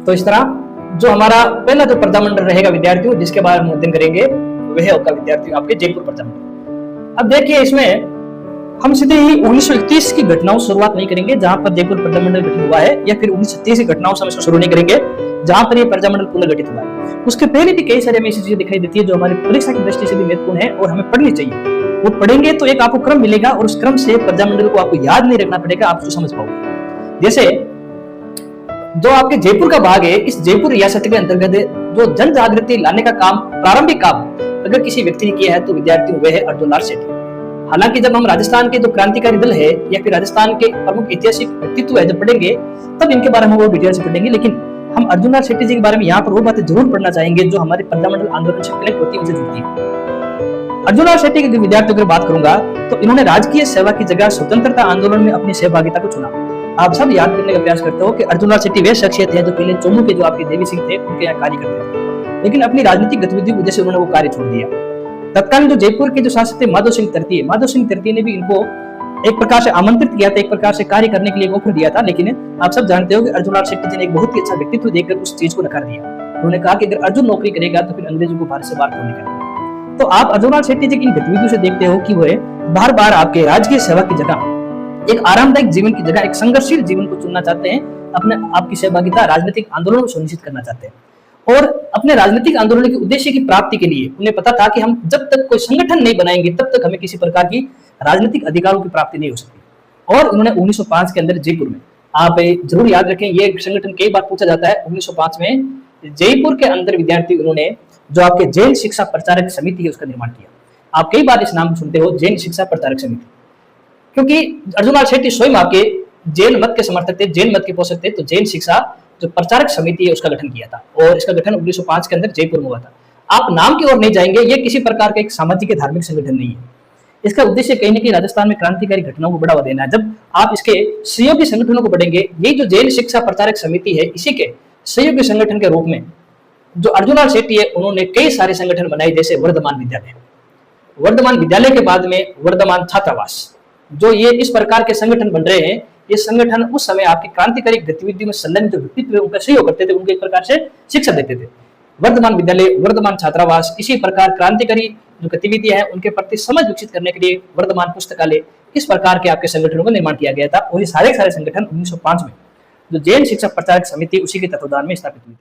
तो इस तरह जो हमारा पहला जो प्रजामंडल रहेगा विद्यार्थियों, जिसके बारे में अध्ययन करेंगे, वह होगा विद्यार्थियों आपके जयपुर प्रजामंडल। अब देखिए, इसमें हम सीधे ही 1931 की घटनाओं शुरुआत नहीं करेंगे जहां पर जयपुर प्रजामंडल गठित हुआ है, या फिर 1936 की घटनाओं से हम इसको शुरू नहीं करेंगे जहां पर ये प्रजामंडल पुनर्गठित हुआ है। उसके पहले भी कई सारी हमें ऐसी चीजें दिखाई देती है जो हमारी परीक्षा की दृष्टि से भी महत्वपूर्ण है और हमें पढ़नी चाहिए। वो पढ़ेंगे तो एक आपको क्रम मिलेगा और उस क्रम से प्रजामंडल को आपको याद नहीं रखना पड़ेगा, आप उसको समझ पाओगे। जैसे जो आपके जयपुर का भाग है, इस जयपुर रियासत के अंतर्गत जो जन जागृति लाने का काम, प्रारंभिक काम अगर किसी व्यक्ति ने किया है तो विद्यार्थियों वह है अर्जुनलाल शेट्टी। हालांकि जब हम राजस्थान के जो क्रांतिकारी दल है या फिर राजस्थान के प्रमुख ऐतिहासिक व्यक्तित्व है जब पढ़ेंगे तब इनके बारे में वो डिटेल से पढ़ेंगे, लेकिन हम अर्जुनलाल शेट्टी जी के बारे में यहाँ पर वो बातें जरूर पढ़ना चाहेंगे जो हमारे प्रजामंडल आंदोलन से कनेक्ट होती है, उनसे जुड़ती है। अर्जुनलाल शेट्टी के विद्यार्थियों की बात करूंगा तो इन्होंने राजकीय सेवा की जगह स्वतंत्रता आंदोलन में अपनी सहभागिता को चुना। आप सब याद करने का प्रयास करते हो कि अर्जुनलाल शेट्टी वे शख्सियत है जो पहले चोमू के जो आपके देवी सिंह थे उनके यहाँ कार्य करते थे, लेकिन अपनी राजनीतिक गतिविधि की वजह से उन्होंने वो कार्य छोड़ दिया। तत्कालीन जो जयपुर के जो शासक थे माधव सिंह तृतीय ने भी इनको एक प्रकार से आमंत्रित किया था, एक प्रकार से कार्य करने के लिए ऑफर दिया था, लेकिन आप सब जानते हो कि अर्जुनलाल शेट्टी जी ने एक बहुत ही अच्छा व्यक्तित्व देखकर उस चीज को नकार दिया। उन्होंने कहा कि अगर अर्जुन नौकरी करेगा तो फिर अंग्रेजों को भारत से बाहर कौन निकालेगा। तो आप अर्जुनलाल शेट्टी जी की इन गतिविधियों से देखते हो कि वह बार बार आपके राजकीय सेवा की जगह एक आरामदायक जीवन की जगह एक संघर्षशील जीवन को चुनना चाहते हैं, अपने आपकी सहभागिता राजनीतिक आंदोलन में सुनिश्चित करना चाहते हैं। और अपने राजनीतिक आंदोलन के उद्देश्य की प्राप्ति के लिए उन्हें पता था कि हम जब तक कोई संगठन नहीं बनाएंगे तब तक हमें किसी प्रकार की राजनीतिक अधिकारों की प्राप्ति नहीं हो सकती। और उन्होंने 1905 के अंदर जयपुर में, आप जरूर याद रखें, ये संगठन कई बार पूछा जाता है, 1905 में जयपुर के अंदर विद्यार्थी उन्होंने जो आपके जैन शिक्षा प्रचारक समिति है उसका निर्माण किया। आप कई बार इस नाम को सुनते हो, जैन शिक्षा प्रचारक समिति, क्योंकि अर्जुनलाल शेट्टी स्वयं आपके जैन मत के समर्थक थे, जैन मत के पोषक थे, तो जैन शिक्षा जो प्रचारक समिति है उसका गठन किया था और इसका गठन 1905 के अंदर जयपुर में हुआ था। आप नाम की ओर नहीं जाएंगे, ये किसी प्रकार का एक सामाजिक धार्मिक संगठन नहीं है। इसका उद्देश्य कहीं न कहीं राजस्थान में क्रांतिकारी घटनाओं को बढ़ावा देना है। जब आप इसके सहयोगी संगठनों को पढ़ेंगे, ये जो जैन शिक्षा प्रचारक समिति है इसी के सहयोगी संगठन के रूप में जो अर्जुनलाल शेट्टी है उन्होंने कई सारे संगठन बनाए, जैसे वर्धमान विद्यालय के बाद में वर्धमान छात्रावास, जो ये इस प्रकार के संगठन बन रहे हैं। ये संगठन उस समय आपकी क्रांतिकारी गतिविधि में संलग्न जो व्यक्तित्व है उनका सहयोग करते थे, उनको एक प्रकार से शिक्षा देते थे। वर्धमान विद्यालय, वर्धमान छात्रावास, इसी प्रकार क्रांतिकारी जो गतिविधियां हैं उनके प्रति समझ विकसित करने के लिए वर्धमान पुस्तकालय, इस प्रकार के आपके संगठनों का निर्माण किया गया था। और ये सारे संगठन 1905 में जो जैन शिक्षा प्रचारक समिति उसी के तत्वाधान में स्थापित हुई थी।